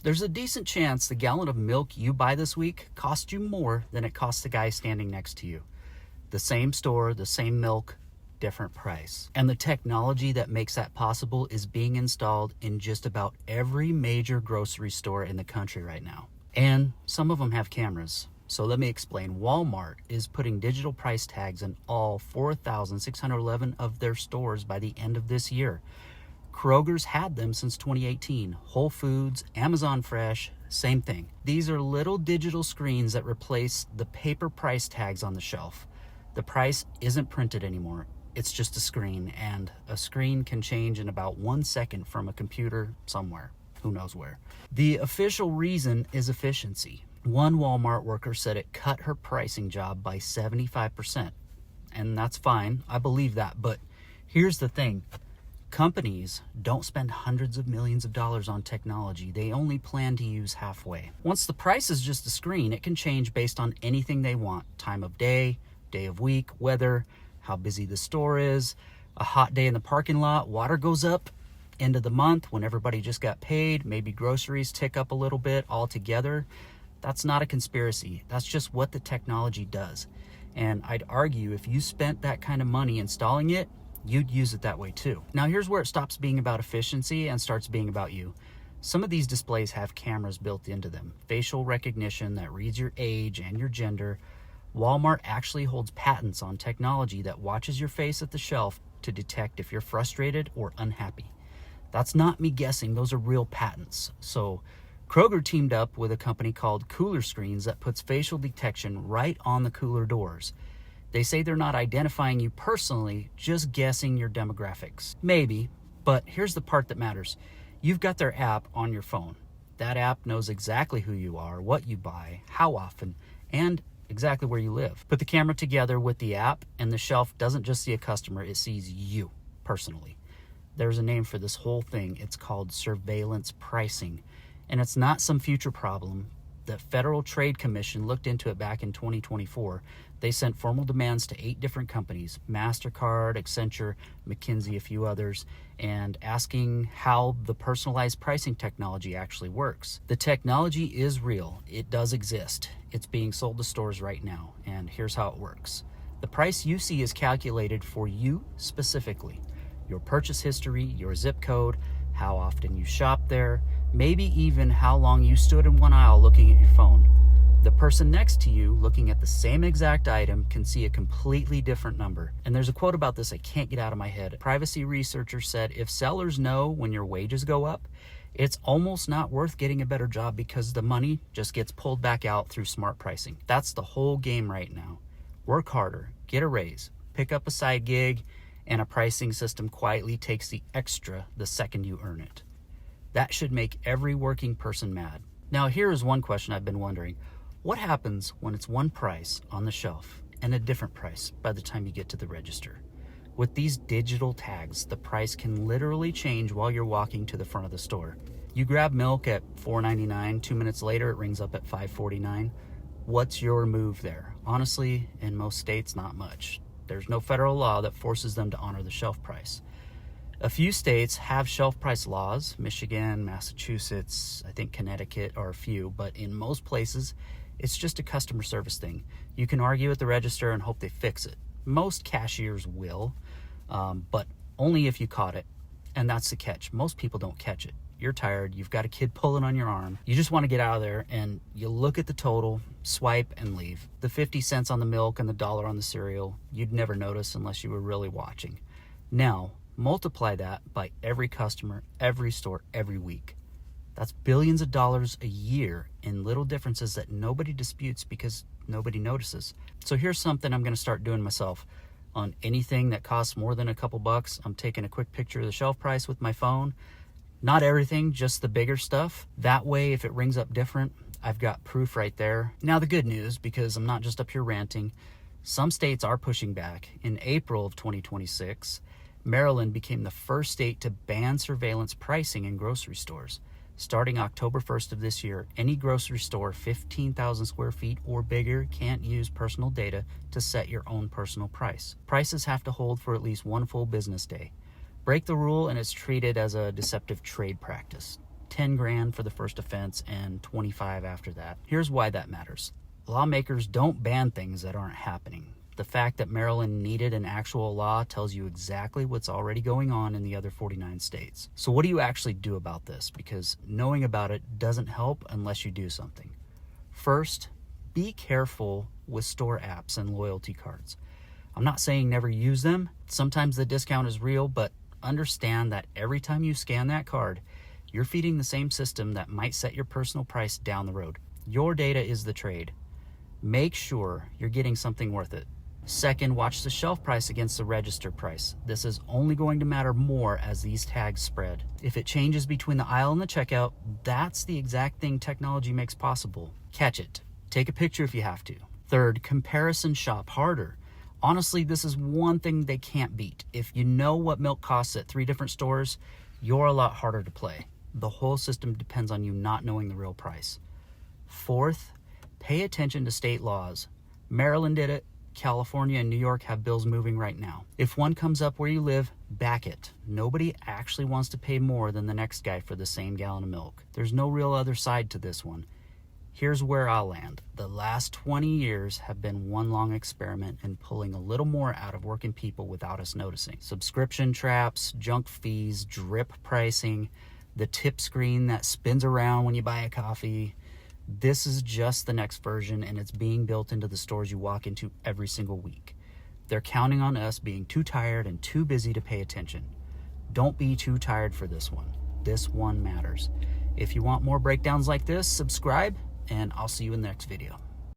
there's a decent chance the gallon of milk you buy this week costs you more than it costs the guy standing next to you. The same store, the same milk, different price. And the technology that makes that possible is being installed in just about every major grocery store in the country right now. And some of them have cameras. So let me explain. Walmart is putting digital price tags in all 4,611 of their stores by the end of this year. Kroger's had them since 2018. Whole Foods, Amazon Fresh, same thing. These are little digital screens that replace the paper price tags on the shelf. The price isn't printed anymore. It's just a screen, and a screen can change in about 1 second from a computer somewhere. Who knows where. The official reason is efficiency. One Walmart worker said it cut her pricing job by 75%. And that's fine. I believe that. But here's the thing. Companies don't spend hundreds of millions of dollars on technology. They only plan to use halfway. Once the price is just a screen, it can change based on anything they want. Time of day, day of week, weather, how busy the store is, a hot day in the parking lot, water goes up, end of the month when everybody just got paid, maybe groceries tick up a little bit altogether. That's not a conspiracy. That's just what the technology does. And I'd argue if you spent that kind of money installing it, you'd use it that way too. Now here's where it stops being about efficiency and starts being about you. Some of these displays have cameras built into them, facial recognition that reads your age and your gender. Walmart actually holds patents on technology that watches your face at the shelf to detect if you're frustrated or unhappy. That's not me guessing, those are real patents. So Kroger teamed up with a company called Cooler Screens that puts facial detection right on the cooler doors. They say they're not identifying you personally, just guessing your demographics. Maybe, but here's the part that matters. You've got their app on your phone. That app knows exactly who you are, what you buy, how often, and exactly where you live. Put the camera together with the app, and the shelf doesn't just see a customer, it sees you personally. There's a name for this whole thing. It's called surveillance pricing. And it's not some future problem. The Federal Trade Commission looked into it back in 2024. They sent formal demands to 8 different companies, MasterCard, Accenture, McKinsey, a few others, and asking how the personalized pricing technology actually works. The technology is real. It does exist. It's being sold to stores right now, and here's how it works. The price you see is calculated for you specifically. Your purchase history, your zip code, how often you shop there, maybe even how long you stood in one aisle looking at your phone. The person next to you looking at the same exact item can see a completely different number. And there's a quote about this I can't get out of my head. Privacy researchers said if sellers know when your wages go up, it's almost not worth getting a better job because the money just gets pulled back out through smart pricing. That's the whole game right now. Work harder, get a raise, pick up a side gig, and a pricing system quietly takes the extra the second you earn it. That should make every working person mad. Now here is one question I've been wondering. What happens when it's one price on the shelf and a different price by the time you get to the register? With these digital tags, the price can literally change while you're walking to the front of the store. You grab milk at $4.99, 2 minutes later it rings up at $5.49. What's your move there? Honestly, in most states, not much. There's no federal law that forces them to honor the shelf price. A few states have shelf price laws. Michigan, Massachusetts, I think Connecticut are a few, but in most places, it's just a customer service thing. You can argue at the register and hope they fix it. Most cashiers will, but only if you caught it. And that's the catch. Most people don't catch it. You're tired, you've got a kid pulling on your arm, you just want to get out of there, and you look at the total, swipe, and leave. The 50 cents on the milk and the $1 on the cereal, you'd never notice unless you were really watching. Now, multiply that by every customer, every store, every week. That's billions of dollars a year in little differences that nobody disputes because nobody notices. So here's something I'm going to start doing myself. On anything that costs more than a couple bucks, I'm taking a quick picture of the shelf price with my phone. Not everything, just the bigger stuff. That way, if it rings up different, I've got proof right there. Now the good news, because I'm not just up here ranting, some states are pushing back. In April of 2026, Maryland became the first state to ban surveillance pricing in grocery stores. Starting October 1st of this year, any grocery store 15,000 square feet or bigger can't use personal data to set your own personal price. Prices have to hold for at least one full business day. Break the rule and it's treated as a deceptive trade practice. 10 grand for the first offense and 25 after that. Here's why that matters. Lawmakers don't ban things that aren't happening. The fact that Maryland needed an actual law tells you exactly what's already going on in the other 49 states. So what do you actually do about this? Because knowing about it doesn't help unless you do something. First, be careful with store apps and loyalty cards. I'm not saying never use them. Sometimes the discount is real, but understand that every time you scan that card, you're feeding the same system that might set your personal price down the road. Your data is the trade. Make sure you're getting something worth it. Second, watch the shelf price against the register price. This is only going to matter more as these tags spread. If it changes between the aisle and the checkout, that's the exact thing technology makes possible. Catch it. Take a picture if you have to. Third, comparison shop harder. Honestly, this is one thing they can't beat. If you know what milk costs at 3 different stores, you're a lot harder to play. The whole system depends on you not knowing the real price. Fourth, pay attention to state laws. Maryland did it. California and New York have bills moving right now. If one comes up where you live, back it. Nobody actually wants to pay more than the next guy for the same gallon of milk. There's no real other side to this one. Here's where I'll land. The last 20 years have been one long experiment in pulling a little more out of working people without us noticing. Subscription traps, junk fees, drip pricing, the tip screen that spins around when you buy a coffee. This is just the next version, and it's being built into the stores you walk into every single week. They're counting on us being too tired and too busy to pay attention. Don't be too tired for this one. This one matters. If you want more breakdowns like this, subscribe, and I'll see you in the next video.